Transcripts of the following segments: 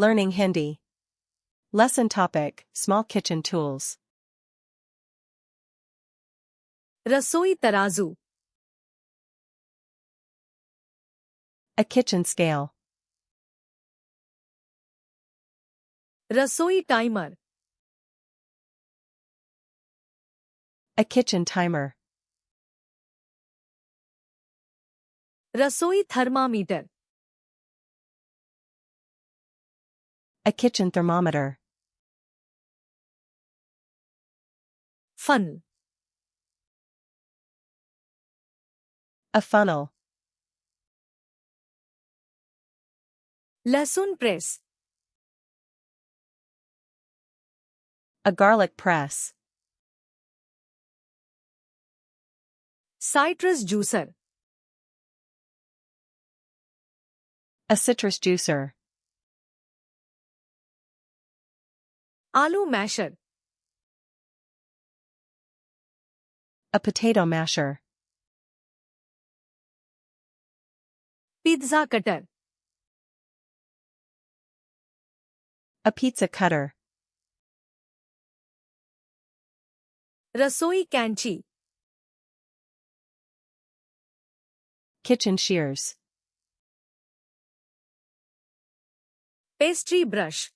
Learning Hindi. Lesson topic: Small kitchen tools. रसोई तराजू, A kitchen scale. रसोई timer, A kitchen timer. रसोई thermometer, A kitchen thermometer. Funnel, A funnel. लहसुन press, A garlic press. Citrus juicer, A citrus juicer. आलू masher, A potato masher. Pizza cutter, A pizza cutter. रसोई कैंची, Kitchen shears. Pastry brush,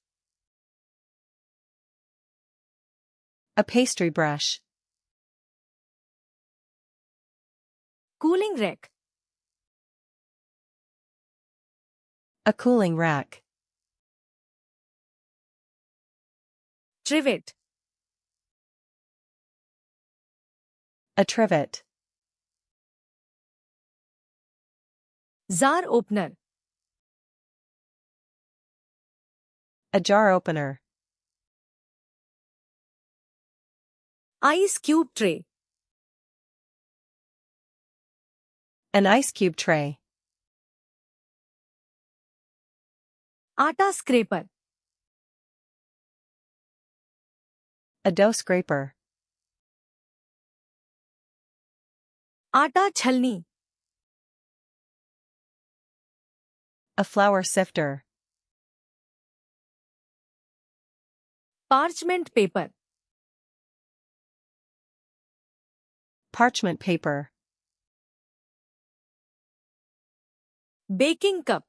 A pastry brush. Cooling rack, A cooling rack. Trivet, A trivet. Jar opener, A jar opener. Ice cube tray, An ice cube tray. आटा scraper, A dough scraper. आटा छलनी, A flour sifter. Parchment paper, Parchment paper. Baking cup,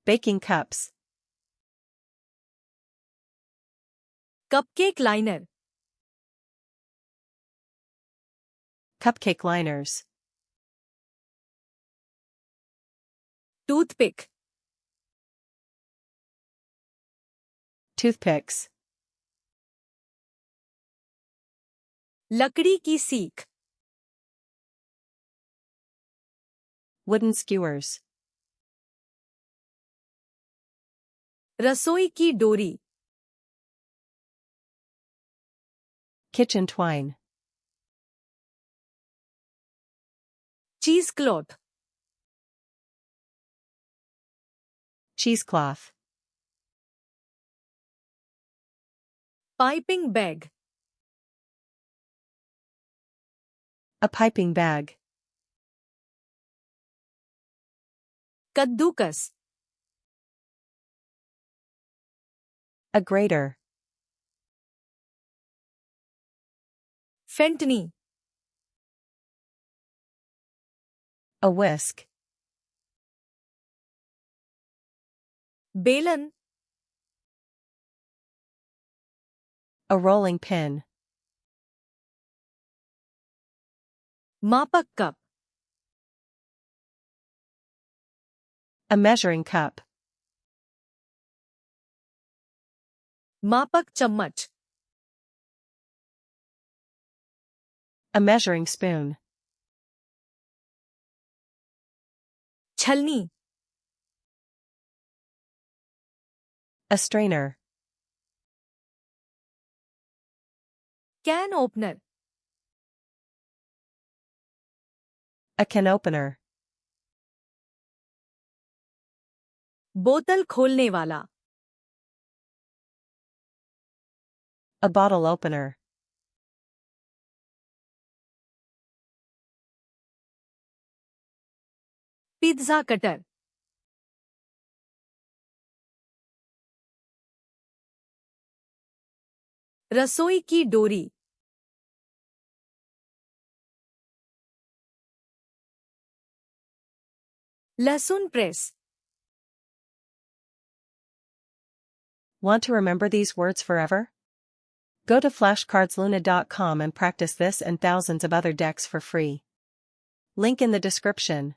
Baking cups. Cupcake liner, Cupcake liners. Toothpick, Toothpicks. लकड़ी की सीख, Wooden skewers. रसोई की डोरी, Kitchen twine. चीज cloth, Cheesecloth. Piping bag, A piping bag. कद्दूकस, A grater. फेंटनी, A whisk. बेलन, A rolling pin. मापक कप, A measuring cup. मापक चम्मच, A measuring spoon. छलनी, A strainer. Can opener, A can opener. बोतल खोलने वाला, A bottle opener. Pizza cutter, रसोई की डोरी, लहसुन press, Want to remember these words forever? Go to flashcardsluna.com and practice this and thousands of other decks for free. Link in the description.